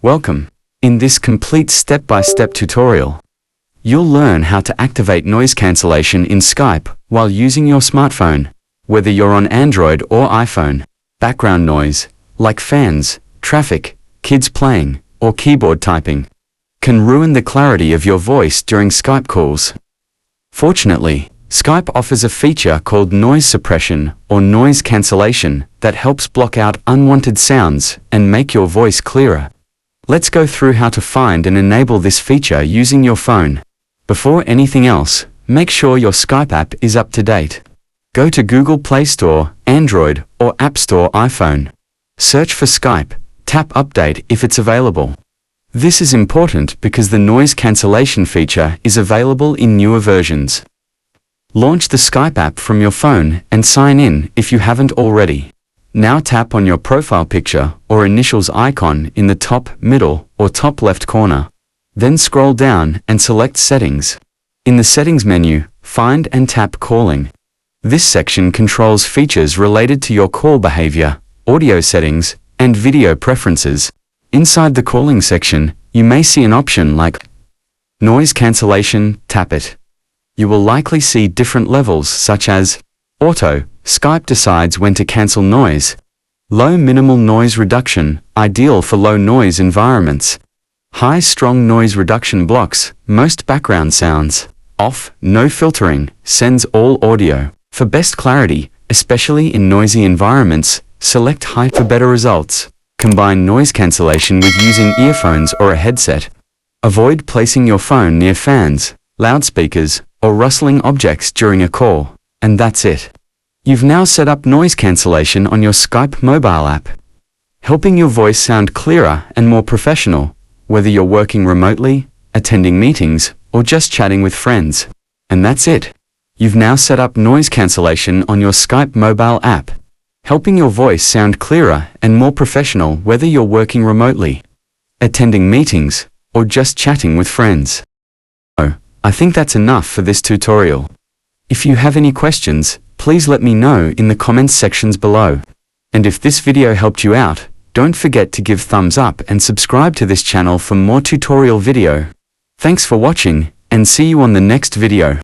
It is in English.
Welcome. In this complete step-by-step tutorial, you'll learn how to activate noise cancellation in Skype while using your smartphone, whether you're on Android or iPhone. Background noise, like fans, traffic, kids playing, or keyboard typing, can ruin the clarity of your voice during Skype calls. Fortunately, Skype offers a feature called noise suppression or noise cancellation that helps block out unwanted sounds and make your voice clearer. Let's go through how to find and enable this feature using your phone. Before anything else, make sure your Skype app is up to date. Go to Google Play Store, Android, or App Store iPhone. Search for Skype, tap Update if it's available. This is important because the noise cancellation feature is available in newer versions. Launch the Skype app from your phone and sign in if you haven't already. Now tap on your profile picture or initials icon in the top, middle, or top left corner. Then scroll down and select Settings. In the Settings menu, find and tap Calling. This section controls features related to your call behavior, audio settings, and video preferences. Inside the calling section, you may see an option like Noise Cancellation. Tap it. You will likely see different levels such as Auto, Skype decides when to cancel noise. Low minimal noise reduction, ideal for low noise environments. High strong noise reduction blocks most background sounds. Off, no filtering, sends all audio. For best clarity, especially in noisy environments, select High for better results. Combine noise cancellation with using earphones or a headset. Avoid placing your phone near fans, loudspeakers, or rustling objects during a call. And that's it. You've now set up noise cancellation on your Skype mobile app, helping your voice sound clearer and more professional, whether you're working remotely, attending meetings, or just chatting with friends. And that's it. You've now set up noise cancellation on your Skype mobile app, helping your voice sound clearer and more professional whether you're working remotely, attending meetings, or just chatting with friends. I think that's enough for this tutorial. If you have any questions, please let me know in the comments sections below. And if this video helped you out, don't forget to give thumbs up and subscribe to this channel for more tutorial video. Thanks for watching, and see you on the next video.